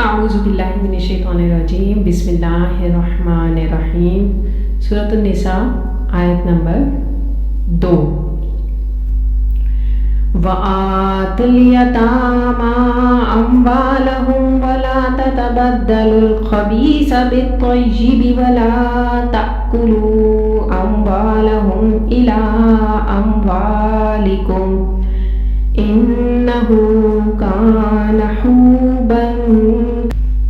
اعوذ باللہ من الشیطان الرجیم، بسم اللہ الرحمن الرحیم۔ سورۃ النساء آیت نمبر 2۔ وَآتُوا الْيَتَامَىٰ أَمْوَالَهُمْ وَلَا تَتَبَدَّلُوا الْخَبِيثَ بِالطَّيِّبِ وَلَا تَأْكُلُوا أَمْوَالَهُمْ إِلَىٰ أَمْوَالِكُمْ إِنَّهُ كَانَ حُوبًا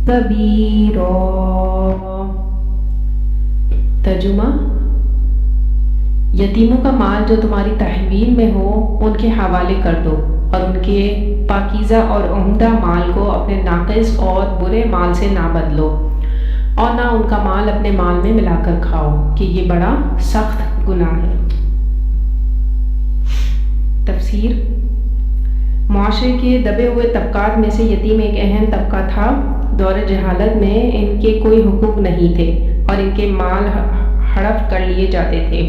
كَبِيرًا۔ ترجمہ: یتیموں کا مال جو تمہاری تحویل میں ہو ان کے حوالے کر دو، اور ان کے پاکیزہ اور عمدہ مال کو اپنے ناقص اور برے مال سے نہ بدلو، اور نہ ان کا مال اپنے مال میں ملا کر کھاؤ کہ یہ بڑا سخت گناہ ہے۔ تفسیر: معاشرے کے دبے ہوئے طبقات میں سے یتیم ایک اہم طبقہ تھا۔ دور جہالت میں ان کے کوئی حقوق نہیں تھے اور ان کے مال ہڑپ کر لیے جاتے تھے۔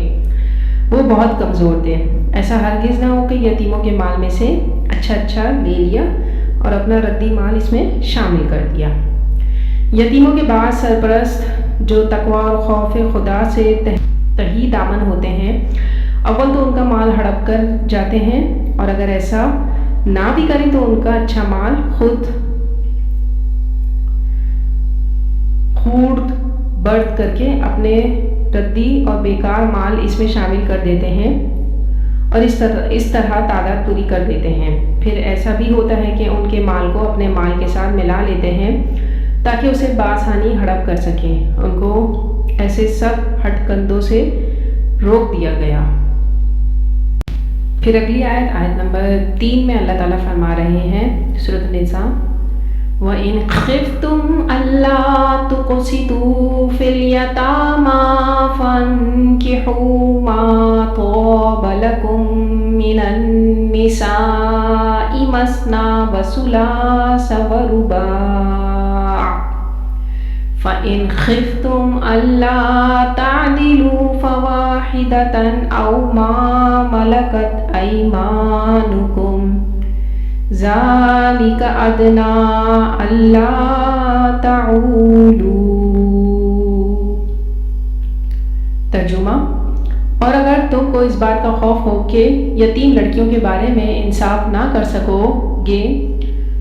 وہ بہت کمزور تھے۔ ایسا ہرگز نہ ہو کہ یتیموں کے مال میں سے اچھا لے لیا اور اپنا ردی مال اس میں شامل کر دیا۔ یتیموں کے بعض سرپرست جو تقوی اور خوف خدا سے تہی دامن ہوتے ہیں، اول تو ان کا مال ہڑپ کر جاتے ہیں، اور اگر ایسا نہ بھی کریں تو ان کا اچھا مال خود خورد برد کر کے اپنے ردی اور بیکار مال اس میں شامل کر دیتے ہیں اور اس طرح تعداد پوری کر دیتے ہیں۔ پھر ایسا بھی ہوتا ہے کہ ان کے مال کو اپنے مال کے ساتھ ملا لیتے ہیں تاکہ اسے بآسانی ہڑپ کر سکیں۔ ان کو ایسے سب ہٹ کندوں سے روک دیا گیا۔ پھر اگلی آیت نمبر 3 میں اللہ تعالیٰ فرما رہے ہیں، سورۃ النساء: وَإِنْ خِفْتُمْ أَلَّا تُقْسِطُوا فِي الْيَتَامَىٰ فَانكِحُوا مَا طَابَ لَكُم مِّنَ النِّسَاءِ مَثْنَىٰ وَثُلَاثَ وَرُبَاعَ فَإِنْ خِفْتُمْ أَلَّا تَعْدِلُوا فَوَاحِدَةً أَوْ مَا مَلَكَتْ أَيْمَانُكُمْ ذَلِكَ أَدْنَىٰ أَلَّا تَعُولُوا۔ ترجمہ: اور اگر تم کو اس بات کا خوف ہو کہ یتیم لڑکیوں کے بارے میں انصاف نہ کر سکو گے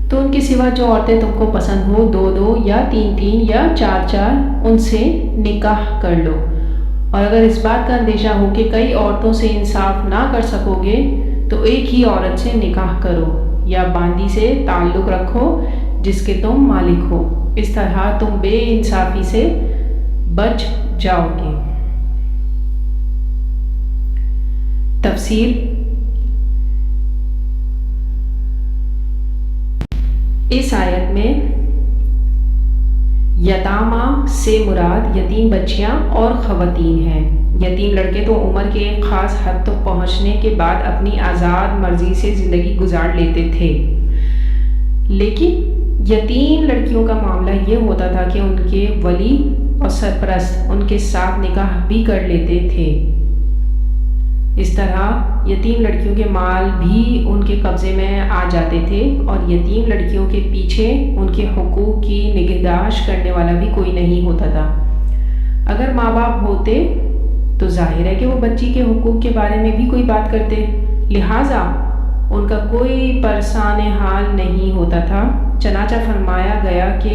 تو ان کے سوا جو عورتیں تم کو پسند ہو 2 یا 3 یا 4 ان سے نکاح کر لو، اور اگر اس بات کا اندیشہ ہو کہ کئی عورتوں سے انصاف نہ کر سکو گے تو ایک ہی عورت سے نکاح کرو یا باندی سے تعلق رکھو جس کے تم مالک ہو۔ اس طرح تم بے انصافی سے بچ جاؤ گے۔ تفسیر: اس آیت میں یتامہ سے مراد یتیم بچیاں اور خواتین ہیں۔ یتیم لڑکے تو عمر کے ایک خاص حد تک پہنچنے کے بعد اپنی آزاد مرضی سے زندگی گزار لیتے تھے، لیکن یتیم لڑکیوں کا معاملہ یہ ہوتا تھا کہ ان کے ولی اور سرپرست ان کے ساتھ نکاح بھی کر لیتے تھے۔ اس طرح یتیم لڑکیوں کے مال بھی ان کے قبضے میں آ جاتے تھے، اور یتیم لڑکیوں کے پیچھے ان کے حقوق کی نگہداشت کرنے والا بھی کوئی نہیں ہوتا تھا۔ اگر ماں باپ ہوتے تو ظاہر ہے کہ وہ بچی کے حقوق کے بارے میں بھی کوئی بات کرتے، لہٰذا ان کا کوئی پرسان حال نہیں ہوتا تھا۔ چنانچہ فرمایا گیا کہ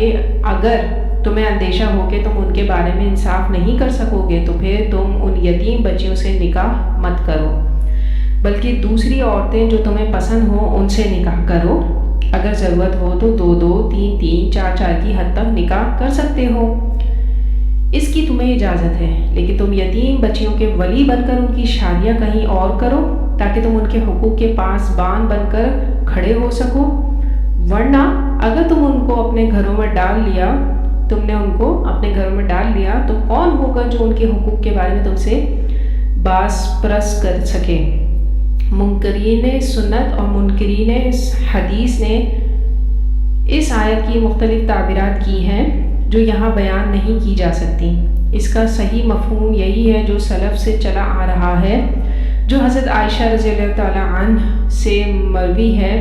اگر تمہیں اندیشہ ہو کہ تم ان کے بارے میں انصاف نہیں کر سکو گے تو پھر تم ان یتیم بچیوں سے نکاح مت کرو، بلکہ دوسری عورتیں جو تمہیں پسند ہوں ان سے نکاح کرو۔ اگر ضرورت ہو تو 2 3 4 کی حد تک نکاح کر سکتے ہو، اس کی تمہیں اجازت ہے، لیکن تم یتیم بچیوں کے ولی بن کر ان کی شادیاں کہیں اور کرو تاکہ تم ان کے حقوق کے پاسبان بن کر کھڑے ہو سکو، ورنہ اگر تم ان کو اپنے گھروں میں ڈال لیا تو کون ہوگا جو ان کے حقوق کے بارے میں تم سے باز پرس کر سکے۔ منکرین سنت اور منکرین حدیث نے اس آیت کی مختلف تعبیرات کی ہیں جو یہاں بیان نہیں کی جا سکتی۔ اس کا صحیح مفہوم یہی ہے جو سلف سے چلا آ رہا ہے، جو حضرت عائشہ رضی اللہ تعالیٰ عنہ سے مروی ہے۔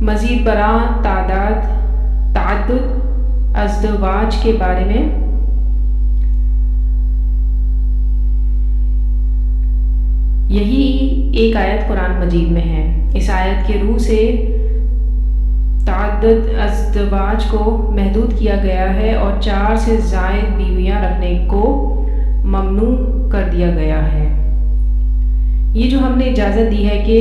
مزید برآں تعدد ازدواج کے بارے میں یہی ایک آیت قرآن مجید میں ہے۔ اس آیت کے روح سے تعدد ازدواج کو محدود کیا گیا ہے اور 4 سے زائد بیویاں رکھنے کو ممنوع کر دیا گیا ہے۔ یہ جو ہم نے اجازت دی ہے کہ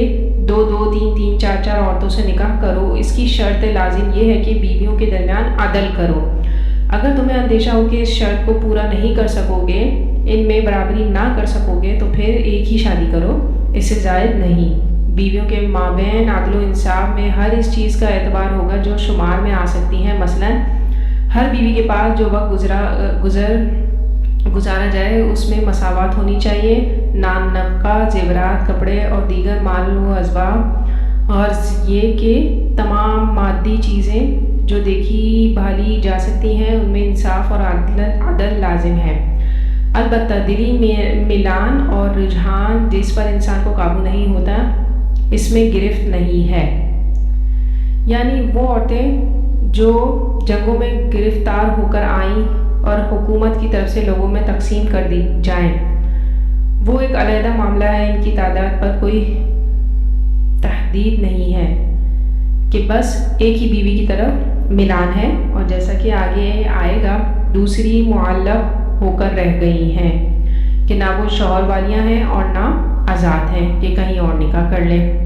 2 2 3 3 4 4 عورتوں سے نکاح کرو، اس کی شرط لازم یہ ہے کہ بیویوں کے درمیان عدل کرو۔ اگر تمہیں اندیشہ ہو کہ اس شرط کو پورا نہیں کر سکو گے، ان میں برابری نہ کر سکو گے، تو پھر ایک ہی شادی کرو، اس سے زائد نہیں۔ بیویوں کے مابین عدل و انصاف میں ہر اس چیز کا اعتبار ہوگا جو شمار میں آ سکتی ہیں۔ مثلا ہر بیوی کے پاس جو وقت گزارا جائے اس میں مساوات ہونی چاہیے۔ نام نفقہ، زیورات، کپڑے اور دیگر مال و اسباب، غرض یہ کہ تمام مادی چیزیں جو دیکھی بھالی جا سکتی ہیں ان میں انصاف اور عدل لازم ہے۔ البتہ دلی میلان اور رجحان جس پر انسان کو قابو نہیں ہوتا، اس میں گرفت نہیں ہے۔ یعنی وہ عورتیں جو جنگوں میں گرفتار ہو کر آئیں اور حکومت کی طرف سے لوگوں میں تقسیم کر دی جائیں، وہ ایک علیحدہ معاملہ ہے۔ ان کی تعداد پر کوئی تحدید نہیں ہے کہ بس ایک ہی بیوی کی طرف میلان ہے، اور جیسا کہ آگے آئے گا دوسری معلق ہو کر رہ گئی ہیں کہ نہ وہ شوہر والیاں ہیں اور نہ آزاد ہیں کہ کہیں اور نکاح کر لیں۔